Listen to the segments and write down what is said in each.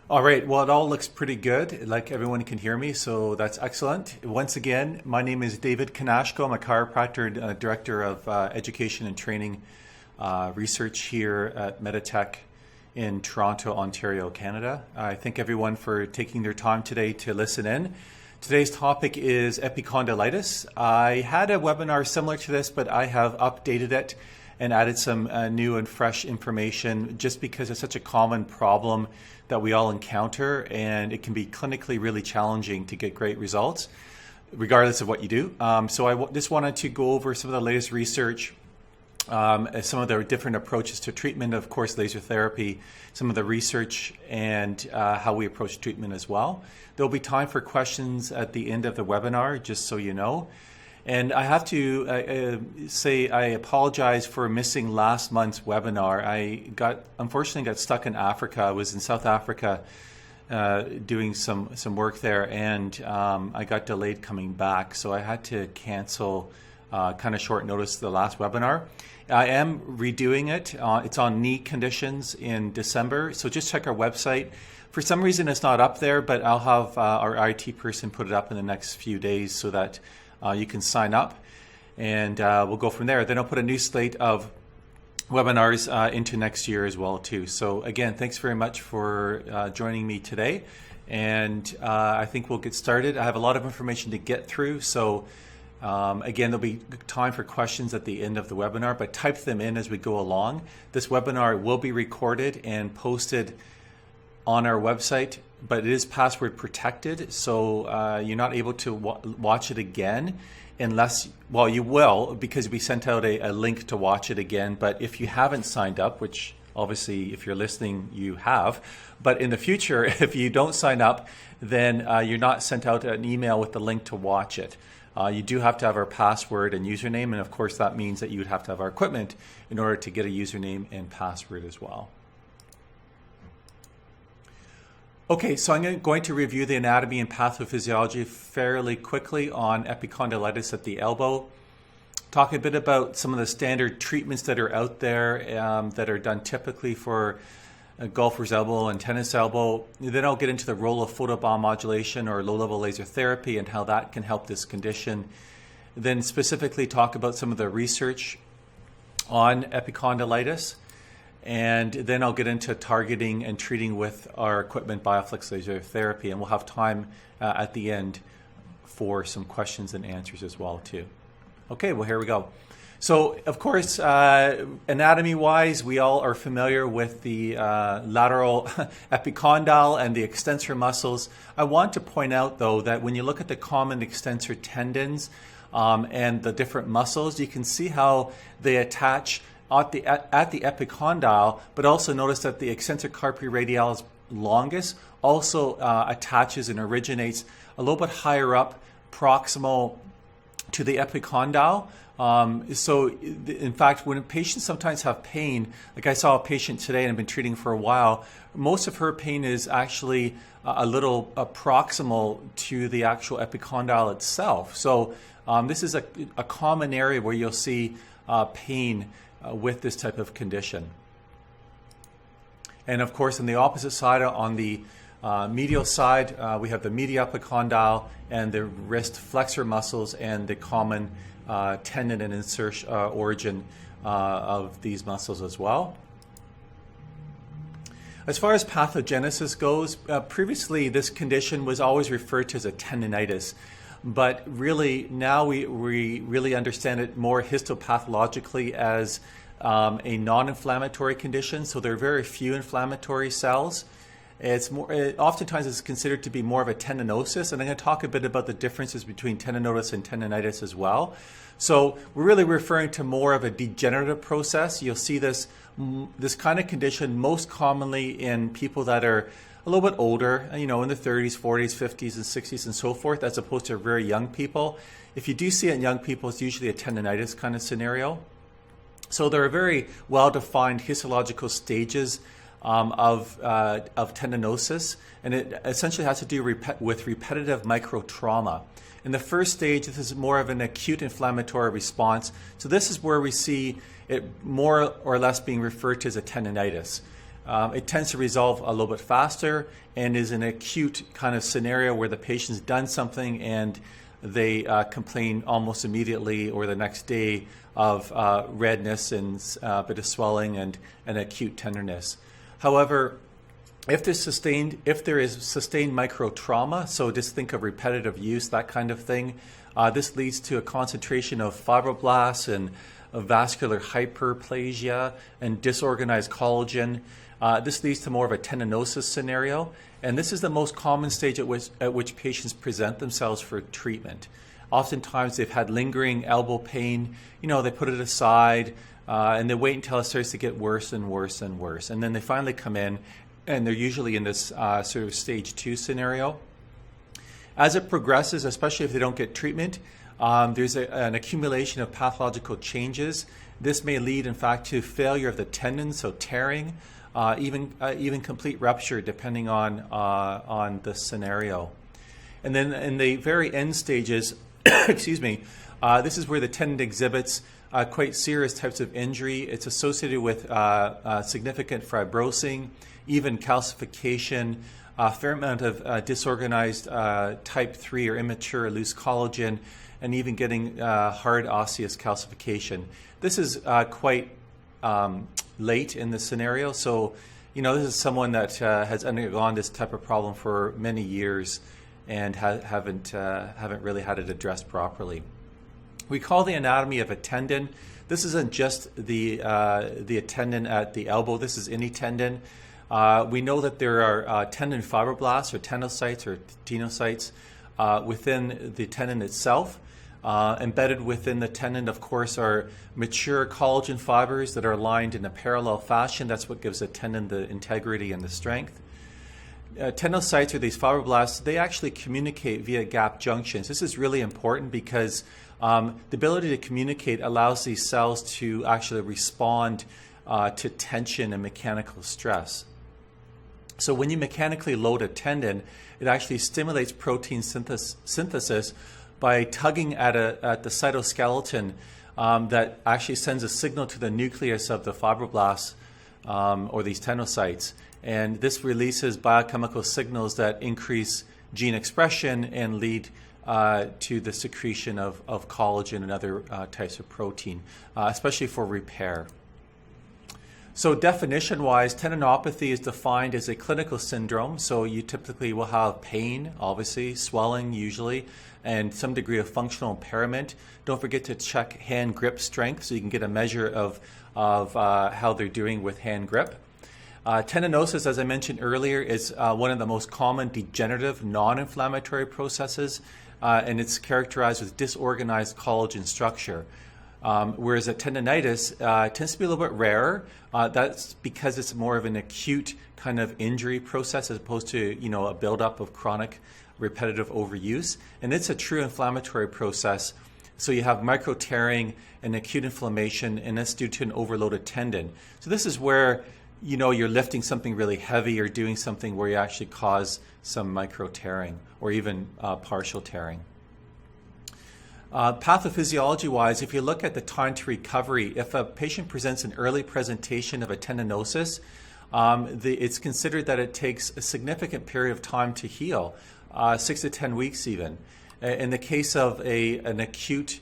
All right, well, it all looks pretty good. Like everyone can hear me, so that's excellent. Once again, my name is David Kanashko. I'm a chiropractor and director of education and training research here at Meditech in Toronto, Ontario, Canada. I thank everyone for taking their time today to listen in. Today's topic is epicondylitis. I had a webinar similar to this, but I have updated it and added some new and fresh information just because it's such a common problem that we all encounter, and it can be clinically really challenging to get great results regardless of what you do. So I just wanted to go over some of the latest research, some of the different approaches to treatment, of course, laser therapy, some of the research, and how we approach treatment as well. There'll be time for questions at the end of the webinar, just so you know. And I have to say I apologize for missing last month's webinar. I unfortunately got stuck in Africa. I was in South Africa doing some work there, and I got delayed coming back. So I had to cancel kind of short notice the last webinar. I am redoing it. It's on knee conditions in December. So just check our website. For some reason it's not up there, but I'll have our IT person put it up in the next few days so that you can sign up, and we'll go from there. Then I'll put a new slate of webinars into next year as well too. So again, thanks very much for joining me today, and I think we'll get started. I have a lot of information to get through, so again, there'll be time for questions at the end of the webinar, but type them in as we go along. This webinar will be recorded and posted on our website, but it is password protected, so you're not able to watch it again unless, well, you will, because we sent out a link to watch it again. But if you haven't signed up, which obviously if you're listening you have, but in the future if you don't sign up, then you're not sent out an email with the link to watch it. You do have to have our password and username, and of course that means that you would have to have our equipment in order to get a username and password as well. Okay, so I'm going to review the anatomy and pathophysiology fairly quickly on epicondylitis at the elbow. Talk a bit about some of the standard treatments that are out there that are done typically for a golfer's elbow and tennis elbow. Then I'll get into the role of photobiomodulation or low-level laser therapy and how that can help this condition. Then specifically talk about some of the research on epicondylitis. And then I'll get into targeting and treating with our equipment, BioFlex laser therapy, and we'll have time at the end for some questions and answers as well too. Okay, well, here we go. So of course, anatomy-wise, we all are familiar with the lateral epicondyle and the extensor muscles. I want to point out though that when you look at the common extensor tendons and the different muscles, you can see how they attach at the epicondyle, but also notice that the extensor carpi radialis longus also attaches and originates a little bit higher up, proximal to the epicondyle. So in fact, when patients sometimes have pain, like I saw a patient today and I've been treating for a while, most of her pain is actually a little proximal to the actual epicondyle itself. So this is a common area where you'll see pain with this type of condition. And of course, on the opposite side, on the medial side, we have the medial epicondyle and the wrist flexor muscles and the common tendon and insertion origin of these muscles as well. As far as pathogenesis goes, previously this condition was always referred to as a tendinitis. But really, now we really understand it more histopathologically as a non-inflammatory condition. So there are very few inflammatory cells. It's more, oftentimes it's considered to be more of a tendinosis, and I'm going to talk a bit about the differences between tendinosis and tendinitis as well. So we're really referring to more of a degenerative process. You'll see this kind of condition most commonly in people that are a little bit older, in the 30s, 40s, 50s, and 60s and so forth, as opposed to very young people. If you do see it in young people, it's usually a tendinitis kind of scenario. So there are very well-defined histological stages of tendinosis, and it essentially has to do with repetitive microtrauma. In the first stage, this is more of an acute inflammatory response. So this is where we see it more or less being referred to as a tendinitis. It tends to resolve a little bit faster and is an acute kind of scenario where the patient's done something and they complain almost immediately or the next day of redness and a bit of swelling and acute tenderness. However, if there is sustained micro trauma, so just think of repetitive use, that kind of thing, this leads to a concentration of fibroblasts and vascular hyperplasia and disorganized collagen. This leads to more of a tendinosis scenario, and this is the most common stage at which patients present themselves for treatment. Oftentimes they've had lingering elbow pain, they put it aside, and they wait until it starts to get worse and worse and worse. And then they finally come in, and they're usually in this sort of stage 2 scenario. As it progresses, especially if they don't get treatment, there's an accumulation of pathological changes. This may lead, in fact, to failure of the tendon, so tearing, even complete rupture, depending on the scenario. And then in the very end stages, excuse me, this is where the tendon exhibits quite serious types of injury. It's associated with significant fibrosing, even calcification, a fair amount of disorganized type 3 or immature loose collagen, and even getting hard osseous calcification. This is quite late in the scenario, so this is someone that has undergone this type of problem for many years and haven't really had it addressed properly. We call the anatomy of a tendon. This isn't just the tendon at the elbow. This is any tendon. We know that there are tendon fibroblasts or tenocytes or tenocytes within the tendon itself. Embedded within the tendon, of course, are mature collagen fibers that are lined in a parallel fashion. That's what gives a tendon the integrity and the strength. Tenocytes, or these fibroblasts, they actually communicate via gap junctions. This is really important because the ability to communicate allows these cells to actually respond to tension and mechanical stress. So when you mechanically load a tendon, it actually stimulates protein synthesis by tugging at the cytoskeleton that actually sends a signal to the nucleus of the fibroblasts or these tenocytes. And this releases biochemical signals that increase gene expression and lead to the secretion of collagen and other types of protein, especially for repair. So definition-wise, tendinopathy is defined as a clinical syndrome. So you typically will have pain, obviously, swelling usually, and some degree of functional impairment. Don't forget to check hand grip strength so you can get a measure of how they're doing with hand grip. Tendinosis, as I mentioned earlier, is one of the most common degenerative non-inflammatory processes, and it's characterized with disorganized collagen structure. Whereas a tendinitis tends to be a little bit rarer. That's because it's more of an acute kind of injury process as opposed to a buildup of chronic repetitive overuse. And it's a true inflammatory process. So you have micro tearing and acute inflammation, and that's due to an overloaded tendon. So this is where you're lifting something really heavy or doing something where you actually cause some micro tearing or even partial tearing. Pathophysiology-wise, if you look at the time to recovery, if a patient presents an early presentation of a tendinosis, it's considered that it takes a significant period of time to heal, 6 to 10 weeks even. In the case of an acute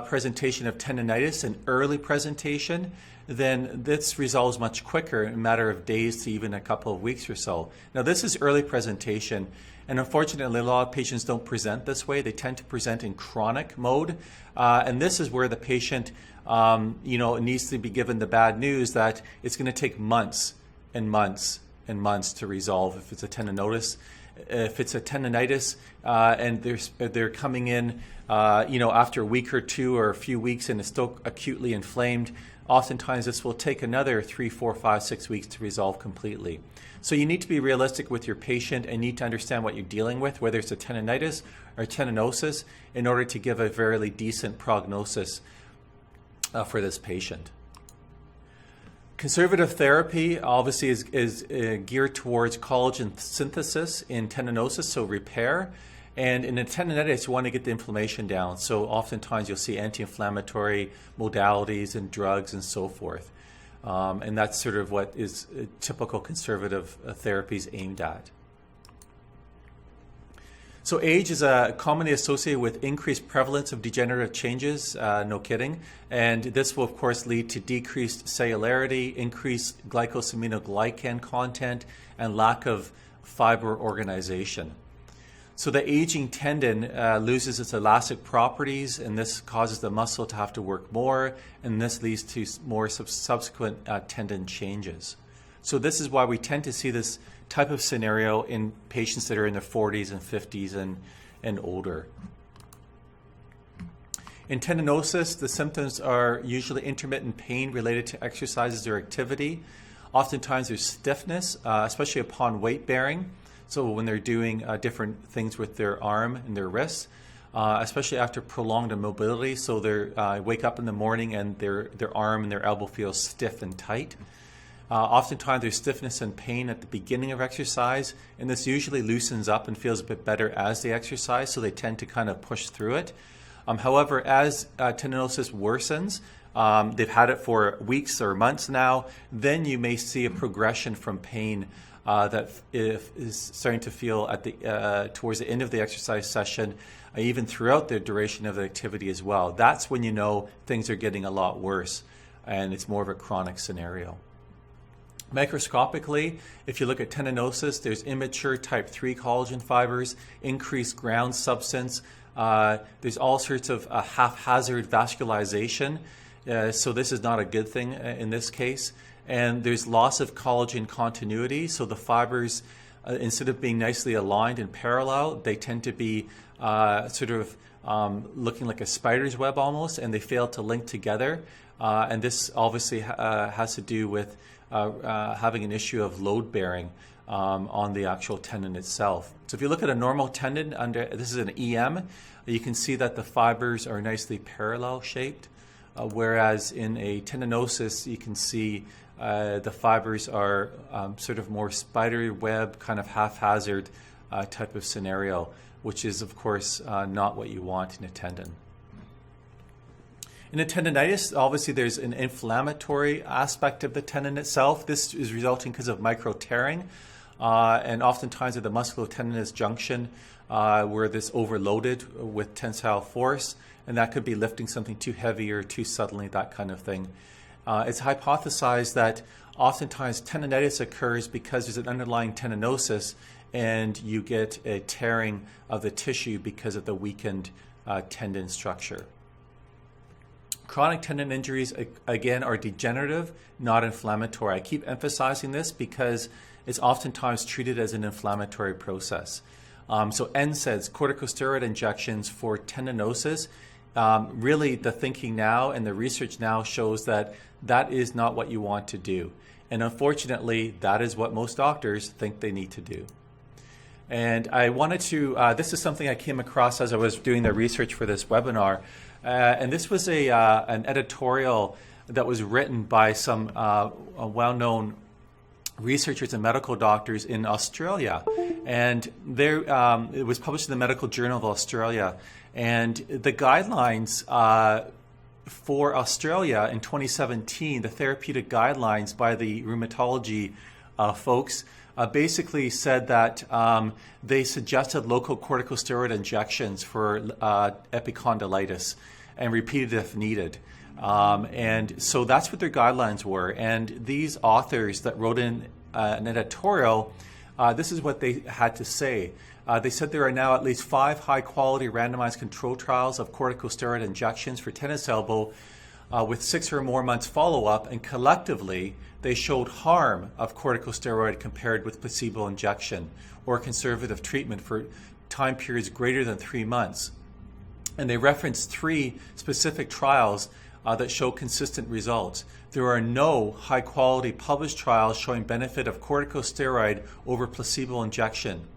presentation of tendinitis, an early presentation, then this resolves much quicker in a matter of days to even a couple of weeks or so. Now, this is early presentation, and unfortunately, a lot of patients don't present this way. They tend to present in chronic mode, and this is where the patient, needs to be given the bad news that it's going to take months and months and months to resolve if it's a tendinosis. If it's a tendinitis and they're coming in, after a week or two or a few weeks and it's still acutely inflamed, oftentimes this will take another 3, 4, 5, 6 weeks to resolve completely. So you need to be realistic with your patient and need to understand what you're dealing with, whether it's a tendinitis or tendinosis, in order to give a very decent prognosis for this patient. Conservative therapy obviously is geared towards collagen synthesis in tendinosis, so repair. And in a tendinitis, you want to get the inflammation down. So oftentimes you'll see anti-inflammatory modalities and drugs and so forth. And that's sort of what is typical conservative therapies aimed at. So age is commonly associated with increased prevalence of degenerative changes, no kidding. And this will, of course, lead to decreased cellularity, increased glycosaminoglycan content, and lack of fiber organization. So the aging tendon loses its elastic properties, and this causes the muscle to have to work more, and this leads to more subsequent tendon changes. So this is why we tend to see this type of scenario in patients that are in their 40s and 50s and older. In tendinosis, the symptoms are usually intermittent pain related to exercises or activity. Oftentimes there's stiffness, especially upon weight bearing. So when they're doing different things with their arm and their wrists, especially after prolonged immobility. So they wake up in the morning and their arm and their elbow feels stiff and tight. Oftentimes there's stiffness and pain at the beginning of exercise, and this usually loosens up and feels a bit better as they exercise, so they tend to kind of push through it. However, as tendinosis worsens, they've had it for weeks or months now, then you may see a progression from pain that is starting to feel at the towards the end of the exercise session, even throughout the duration of the activity as well. That's when you know things are getting a lot worse, and it's more of a chronic scenario. Microscopically, if you look at tendinosis, there's immature type 3 collagen fibers, increased ground substance. There's all sorts of haphazard vascularization. So this is not a good thing in this case. And there's loss of collagen continuity. So the fibers, instead of being nicely aligned and parallel, they tend to be looking like a spider's web almost, and they fail to link together. And this obviously has to do with having an issue of load bearing on the actual tendon itself. So if you look at a normal tendon, this is an EM, you can see that the fibers are nicely parallel shaped, whereas in a tendinosis you can see the fibers are sort of more spider web, kind of haphazard type of scenario, which is of course not what you want in a tendon. In a tendinitis, obviously there's an inflammatory aspect of the tendon itself. This is resulting because of micro tearing, and oftentimes at the musculotendinous junction where this overloaded with tensile force, and that could be lifting something too heavy or too suddenly, that kind of thing. It's hypothesized that oftentimes tendinitis occurs because there's an underlying tendinosis and you get a tearing of the tissue because of the weakened tendon structure. Chronic tendon injuries, again, are degenerative, not inflammatory. I keep emphasizing this because it's oftentimes treated as an inflammatory process. So NSAIDs, corticosteroid injections for tendinosis, really the thinking now and the research now shows that that is not what you want to do. And unfortunately, that is what most doctors think they need to do. And I wanted to, this is something I came across as I was doing the research for this webinar. And this was an editorial that was written by some well-known researchers and medical doctors in Australia. And it was published in the Medical Journal of Australia. And the guidelines for Australia in 2017, the therapeutic guidelines by the rheumatology folks, basically said that they suggested local corticosteroid injections for epicondylitis and repeated if needed. And so that's what their guidelines were. And these authors that wrote in an editorial, this is what they had to say. They said there are now at least 5 high-quality randomized control trials of corticosteroid injections for tennis elbow with 6 or more months follow-up, and collectively they showed harm of corticosteroid compared with placebo injection or conservative treatment for time periods greater than 3 months. And they referenced 3 specific trials that show consistent results. There are no high-quality published trials showing benefit of corticosteroid over placebo injection.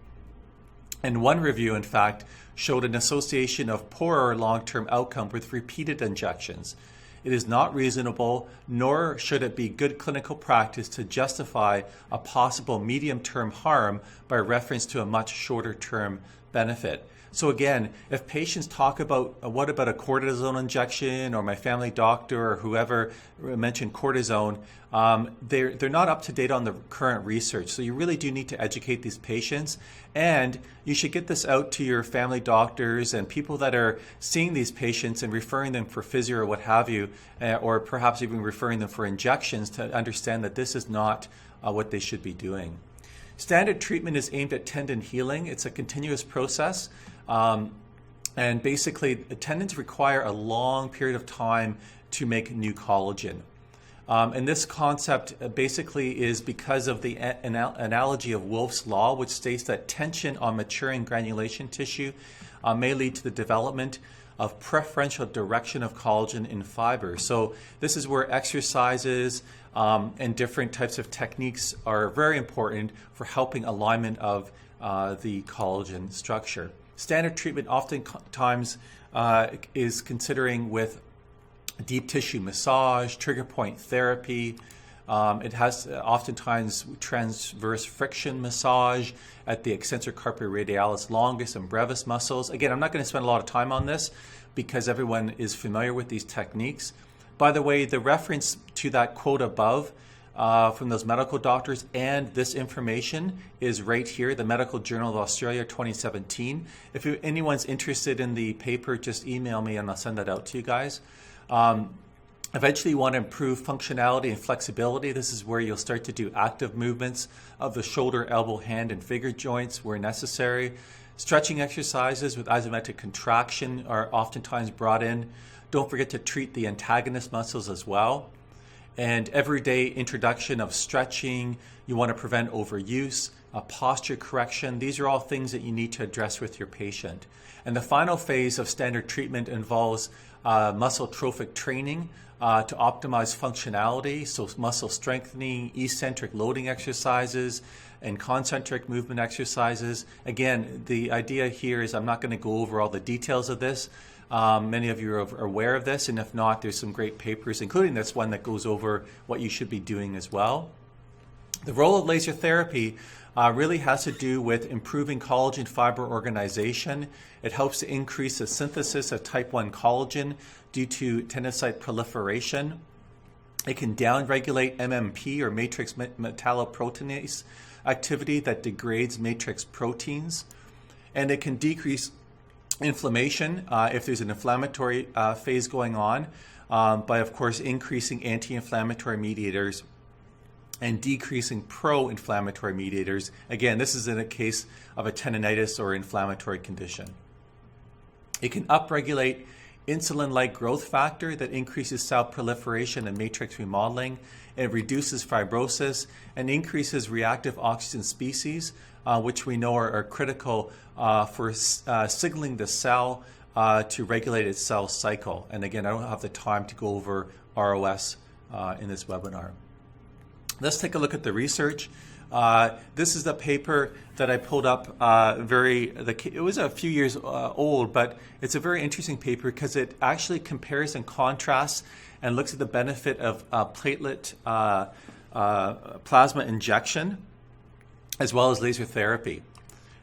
And one review, in fact, showed an association of poorer long-term outcome with repeated injections. It is not reasonable, nor should it be good clinical practice to justify a possible medium-term harm by reference to a much shorter-term benefit. So again, if patients talk about what about a cortisone injection, or my family doctor or whoever mentioned cortisone, they're not up to date on the current research. So you really do need to educate these patients, and you should get this out to your family doctors and people that are seeing these patients and referring them for physio or what have you, or perhaps even referring them for injections, to understand that this is not what they should be doing. Standard treatment is aimed at tendon healing. It's a continuous process. And basically, tendons require a long period of time to make new collagen. And this concept basically is because of the analogy of Wolff's Law, which states that tension on maturing granulation tissue may lead to the development of preferential direction of collagen in fiber. So this is where exercises and different types of techniques are very important for helping alignment of the collagen structure. Standard treatment oftentimes is considering with deep tissue massage, trigger point therapy. It has oftentimes transverse friction massage at the extensor carpi radialis longus and brevis muscles. Again, I'm not going to spend a lot of time on this because everyone is familiar with these techniques. By the way, the reference to that quote above from those medical doctors and this information is right here, the Medical Journal of Australia 2017. If anyone's interested in the paper, just email me and I'll send that out to you guys. Eventually, you want to improve functionality and flexibility. This is where you'll start to do active movements of the shoulder, elbow, hand, and finger joints where necessary. Stretching exercises with isometric contraction are oftentimes brought in. Don't forget to treat the antagonist muscles as well. And everyday introduction of stretching. You want to prevent overuse, posture correction. These are all things that you need to address with your patient. And the final phase of standard treatment involves muscle trophic training to optimize functionality, so muscle strengthening, eccentric loading exercises, and concentric movement exercises. Again, the idea here is I'm not going to go over all the details of this. Many of you are aware of this, and if not, there's some great papers, including this one, that goes over what you should be doing as well. The role of laser therapy really has to do with improving collagen fiber organization. It helps to increase the synthesis of type 1 collagen due to tenocyte proliferation. It can downregulate MMP, or matrix metalloproteinase activity, that degrades matrix proteins. And it can decrease inflammation if there's an inflammatory phase going on by, of course, increasing anti-inflammatory mediators and decreasing pro-inflammatory mediators. Again, this is in a case of a tendinitis or inflammatory condition. It can upregulate insulin-like growth factor that increases cell proliferation and matrix remodeling. It reduces fibrosis and increases reactive oxygen species, which we know are critical for signaling the cell to regulate its cell cycle. And again, I don't have the time to go over ROS in this webinar. Let's take a look at the research. This is the paper that I pulled up. It was a few years old, but it's a very interesting paper because it actually compares and contrasts and looks at the benefit of platelet plasma injection as well as laser therapy.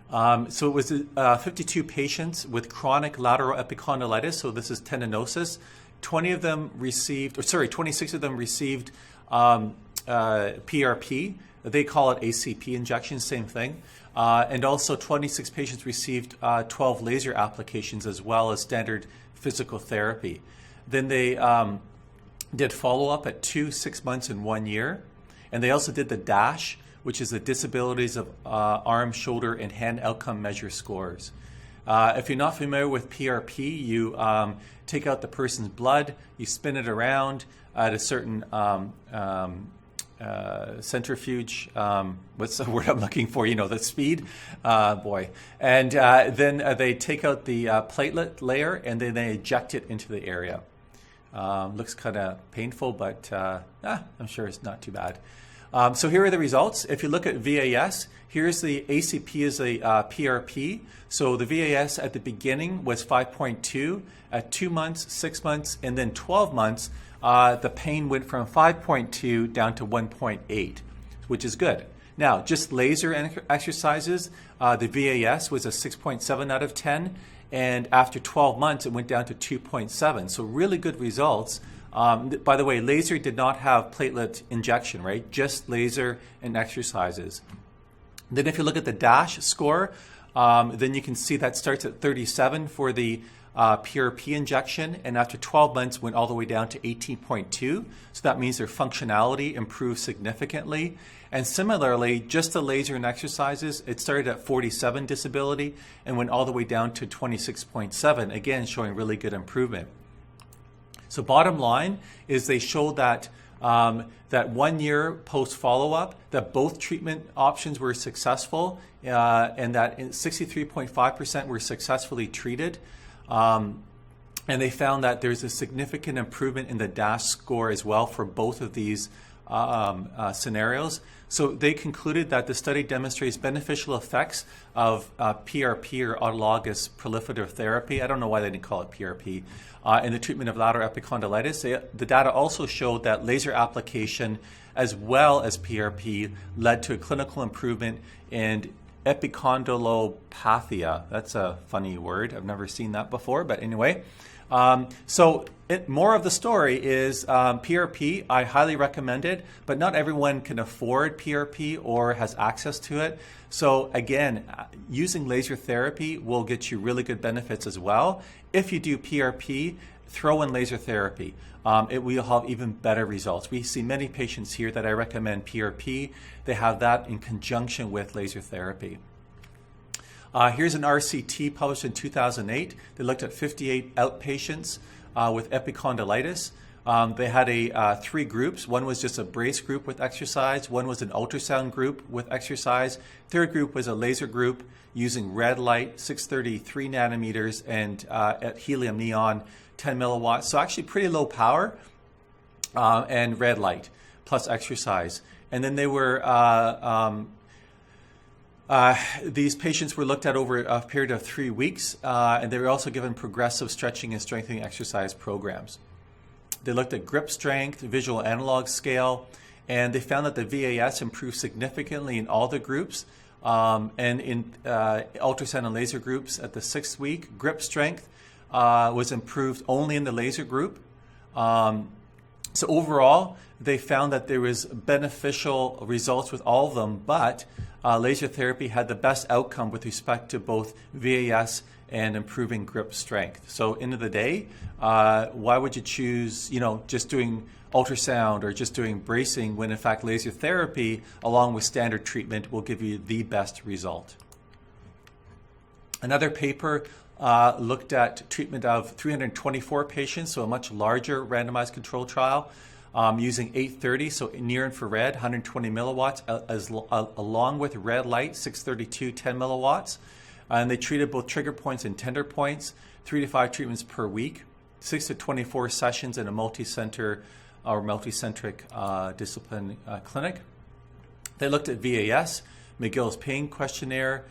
So it was 52 patients with chronic lateral epicondylitis, so this is tendinosis. 26 of them received PRP. They call it ACP injection, same thing. And also 26 patients received 12 laser applications as well as standard physical therapy. Then they did follow-up at 2, 6 months, and 1 year. And they also did the DASH, which is the Disabilities of Arm, Shoulder, and Hand Outcome Measure scores. If you're not familiar with PRP, you take out the person's blood, you spin it around at a certain centrifuge, what's the word I'm looking for? The speed, boy. And then they take out the platelet layer and then they eject it into the area. Looks kind of painful, but I'm sure it's not too bad. So here are the results. If you look at VAS, here's the ACP is a PRP. So the VAS at the beginning was 5.2. At 2 months, 6 months, and then 12 months, the pain went from 5.2 down to 1.8, which is good. Now, just laser exercises, the VAS was a 6.7 out of 10, and after 12 months, it went down to 2.7. So really good results. By the way, laser did not have platelet injection, right? Just laser and exercises. Then if you look at the DASH score, then you can see that starts at 37 for the PRP injection, and after 12 months went all the way down to 18.2. So that means their functionality improved significantly. And similarly, just the laser and exercises, it started at 47 disability and went all the way down to 26.7, again showing really good improvement. So bottom line is they showed that that 1 year post follow-up, that both treatment options were successful, and that 63.5% were successfully treated. And they found that there's a significant improvement in the DASH score as well for both of these scenarios. So they concluded that the study demonstrates beneficial effects of PRP, or autologous proliferative therapy. I don't know why they didn't call it PRP. In the treatment of lateral epicondylitis. The data also showed that laser application as well as PRP led to a clinical improvement in epicondylopathia. That's a funny word. I've never seen that before, but anyway. More of the story is PRP. I highly recommend it, but not everyone can afford PRP or has access to it. So again, using laser therapy will get you really good benefits as well. If you do PRP, throw in laser therapy. It will have even better results. We see many patients here that I recommend PRP. They have that in conjunction with laser therapy. Here's an RCT published in 2008. They looked at 58 outpatients with epicondylitis. They had three groups. One was just a brace group with exercise. One was an ultrasound group with exercise. Third group was a laser group using red light, 633 nanometers, and at helium neon, 10 milliwatts. So actually pretty low power, and red light plus exercise. And then they were these patients were looked at over a period of 3 weeks, and they were also given progressive stretching and strengthening exercise programs. They looked at grip strength, visual analog scale, and they found that the VAS improved significantly in all the groups, and in ultrasound and laser groups at the 6th week. Grip strength was improved only in the laser group. So overall, they found that there was beneficial results with all of them, but laser therapy had the best outcome with respect to both VAS and improving grip strength. So end of the day, why would you choose, just doing ultrasound or just doing bracing when in fact laser therapy along with standard treatment will give you the best result? Another paper looked at treatment of 324 patients, so a much larger randomized control trial, using 830, so near infrared, 120 milliwatts, along with red light, 632, 10 milliwatts. And they treated both trigger points and tender points, 3 to 5 treatments per week, 6 to 24 sessions in a multi-center or multi-centric discipline clinic. They looked at VAS, McGill's Pain Questionnaire,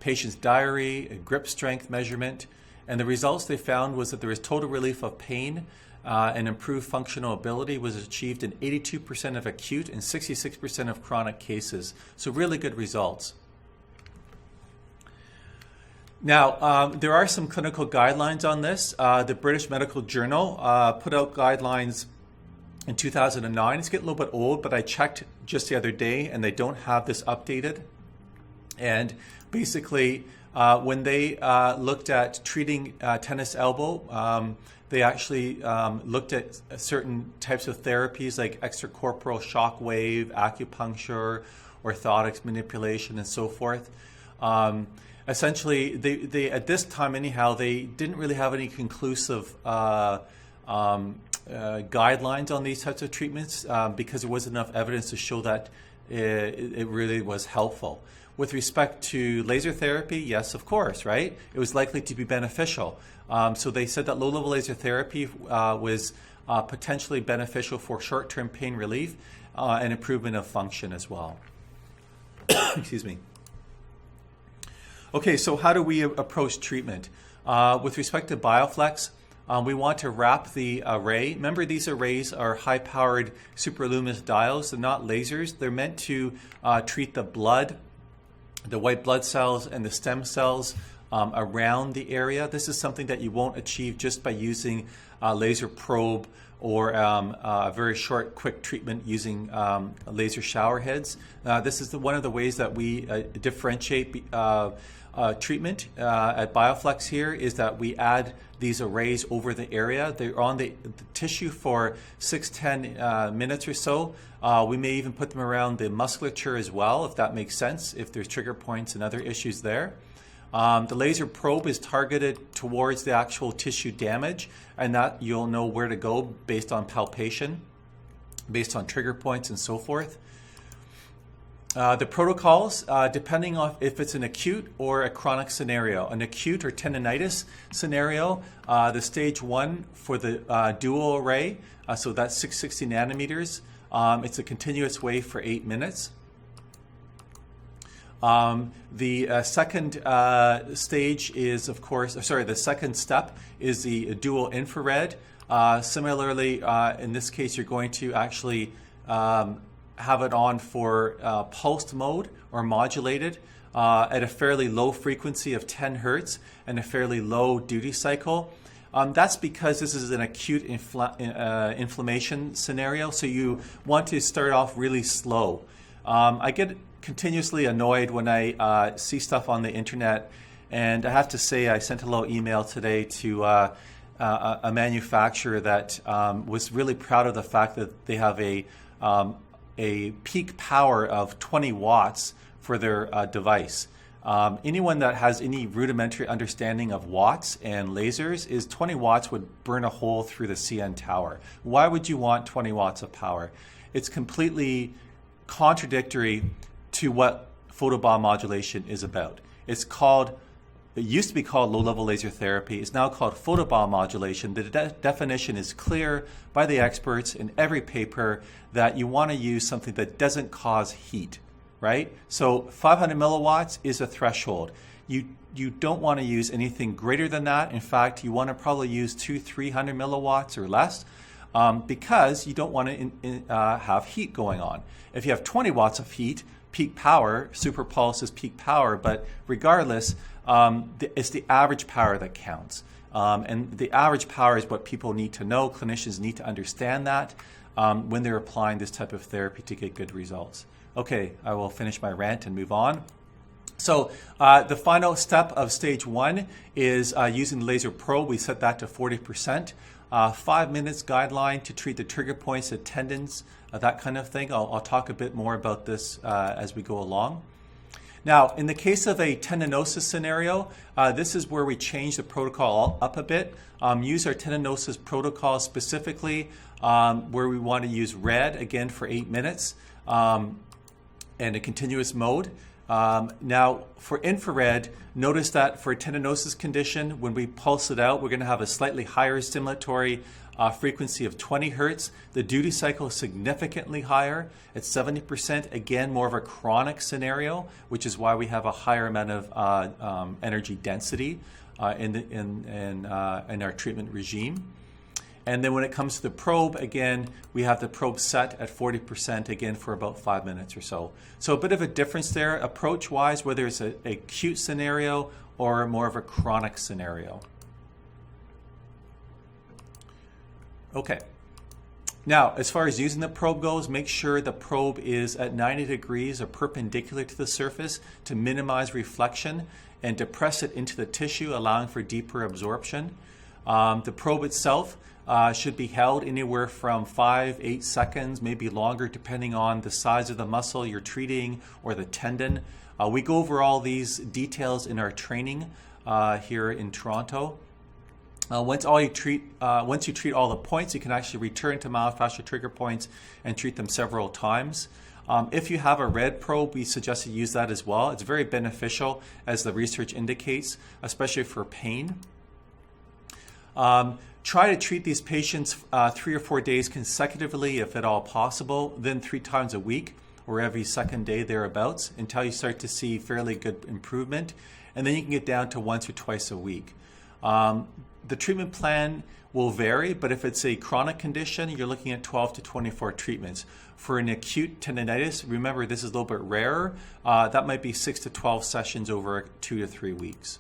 patient's diary, grip strength measurement, and the results they found was that there was total relief of pain and improved functional ability was achieved in 82% of acute and 66% of chronic cases. So really good results. Now, there are some clinical guidelines on this. The British Medical Journal put out guidelines in 2009. It's getting a little bit old, but I checked just the other day and they don't have this updated. And basically, when they looked at treating tennis elbow, they actually looked at certain types of therapies like extracorporeal shock wave, acupuncture, orthotics manipulation, and so forth. Essentially, they at this time anyhow, they didn't really have any conclusive guidelines on these types of treatments because there wasn't enough evidence to show that it really was helpful. With respect to laser therapy, yes, of course, right? It was likely to be beneficial. So they said that low-level laser therapy was potentially beneficial for short-term pain relief and improvement of function as well. Excuse me. Okay, so how do we approach treatment? With respect to BioFlex, We want to wrap the array. Remember, these arrays are high-powered superluminous diodes. They're not lasers. They're meant to treat the blood, the white blood cells, and the stem cells around the area. This is something that you won't achieve just by using a laser probe or a very short, quick treatment using laser shower heads. This is one of the ways that we differentiate treatment at BioFlex here, is that we add these arrays over the area. They're on the tissue for 6-10 minutes or so. We may even put them around the musculature as well, if that makes sense, if there's trigger points and other issues there. The laser probe is targeted towards the actual tissue damage, and that you'll know where to go based on palpation, based on trigger points and so forth. The protocols, depending on if it's an acute or a chronic scenario. An acute or tendonitis scenario, the stage 1 for the dual array, so that's 660 nanometers. It's a continuous wave for 8 minutes. The second stage is, of course, the second step is the dual infrared. Similarly, in this case, you're going to actually have it on for pulsed mode or modulated at a fairly low frequency of 10 hertz and a fairly low duty cycle. That's because this is an acute inflammation scenario, so you want to start off really slow. I get continuously annoyed when I see stuff on the internet, and I have to say I sent a little email today to a manufacturer that was really proud of the fact that they have a peak power of 20 watts for their device. Anyone that has any rudimentary understanding of watts and lasers is 20 watts would burn a hole through the CN tower. Why would you want 20 watts of power? It's completely contradictory to what photobiomodulation is about. It used to be called low-level laser therapy. It's now called photobiomodulation. The definition is clear by the experts in every paper that you want to use something that doesn't cause heat, right? So 500 milliwatts is a threshold. You don't want to use anything greater than that. In fact, you want to probably use 200-300 milliwatts or less, because you don't want to have heat going on. If you have 20 watts of heat, peak power, super pulse is peak power, but regardless, it's the average power that counts. And the average power is what people need to know. Clinicians need to understand that when they're applying this type of therapy to get good results. Okay, I will finish my rant and move on. So the final step of stage 1 is using the laser probe. We set that to 40%. 5 minutes guideline to treat the trigger points, the tendons, that kind of thing. I'll talk a bit more about this as we go along. Now, in the case of a tendinosis scenario, this is where we change the protocol up a bit. Use our tendinosis protocol specifically where we want to use red, again, for 8 minutes and a continuous mode. Now, for infrared, notice that for a tendinosis condition, when we pulse it out, we're going to have a slightly higher stimulatory frequency of 20 hertz. The duty cycle is significantly higher at 70%. Again, more of a chronic scenario, which is why we have a higher amount of energy density in our treatment regime. And then when it comes to the probe, again, we have the probe set at 40%, again, for about 5 minutes or so. So a bit of a difference there, approach-wise, whether it's an acute scenario or more of a chronic scenario. Okay. Now, as far as using the probe goes, make sure the probe is at 90 degrees or perpendicular to the surface to minimize reflection and depress it into the tissue, allowing for deeper absorption. The probe itself should be held anywhere from 5-8 seconds, maybe longer, depending on the size of the muscle you're treating or the tendon. We go over all these details in our training here in Toronto. Once you treat all the points, you can actually return to myofascial trigger points and treat them several times. If you have a red probe, we suggest you use that as well. It's very beneficial, as the research indicates, especially for pain. Try to treat these patients 3 or 4 days consecutively, if at all possible, then 3 times a week or every second day thereabouts, until you start to see fairly good improvement. And then you can get down to once or twice a week. The treatment plan will vary, but if it's a chronic condition, you're looking at 12 to 24 treatments. For an acute tendonitis, remember this is a little bit rarer, that might be 6 to 12 sessions over 2 to 3 weeks.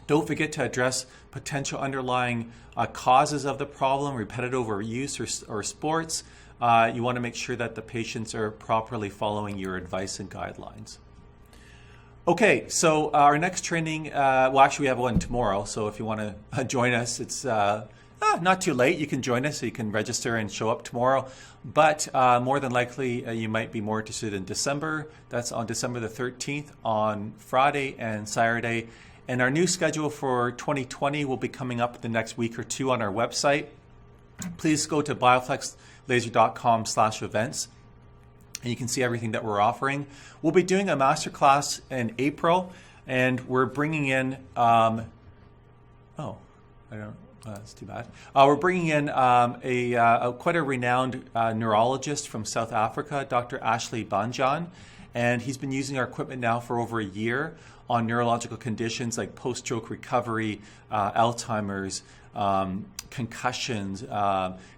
Don't forget to address potential underlying causes of the problem, repetitive overuse or sports. You want to make sure that the patients are properly following your advice and guidelines. Okay, so our next training, well, actually we have one tomorrow, so if you want to join us, it's not too late. You can join us, so you can register and show up tomorrow. But more than likely, you might be more interested in December. That's on December the 13th on Friday and Saturday. And our new schedule for 2020 will be coming up the next week or two on our website. Please go to bioflexlaser.com/events. And you can see everything that we're offering. We'll be doing a masterclass in April, and we're bringing in, that's too bad. We're bringing in quite a renowned neurologist from South Africa, Dr. Ashley Banjan, and he's been using our equipment now for over a year on neurological conditions like post-stroke recovery, Alzheimer's, concussions,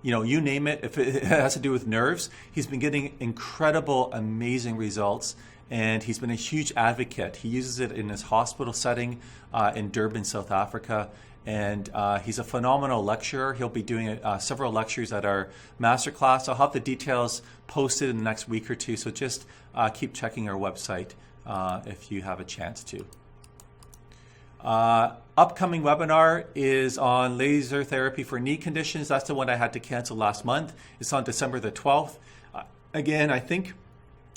you name it. If it has to do with nerves, he's been getting incredible, amazing results, and he's been a huge advocate. He uses it in his hospital setting in Durban, South Africa, and he's a phenomenal lecturer. He'll be doing several lectures at our masterclass. I'll have the details posted in the next week or two, so just keep checking our website if you have a chance to. Upcoming webinar is on laser therapy for knee conditions. That's the one I had to cancel last month. It's on December the 12th. Again, I think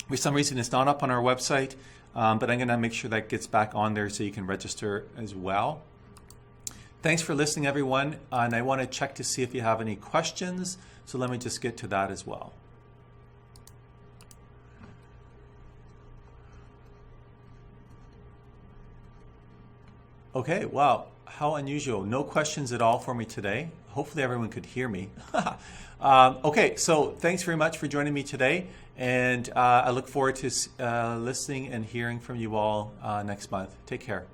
for some reason it's not up on our website, but I'm going to make sure that gets back on there so you can register as well. Thanks for listening, everyone. And I want to check to see if you have any questions. So let me just get to that as well. Okay, wow, how unusual. No questions at all for me today. Hopefully everyone could hear me. Okay, so thanks very much for joining me today, and I look forward to listening and hearing from you all next month. Take care.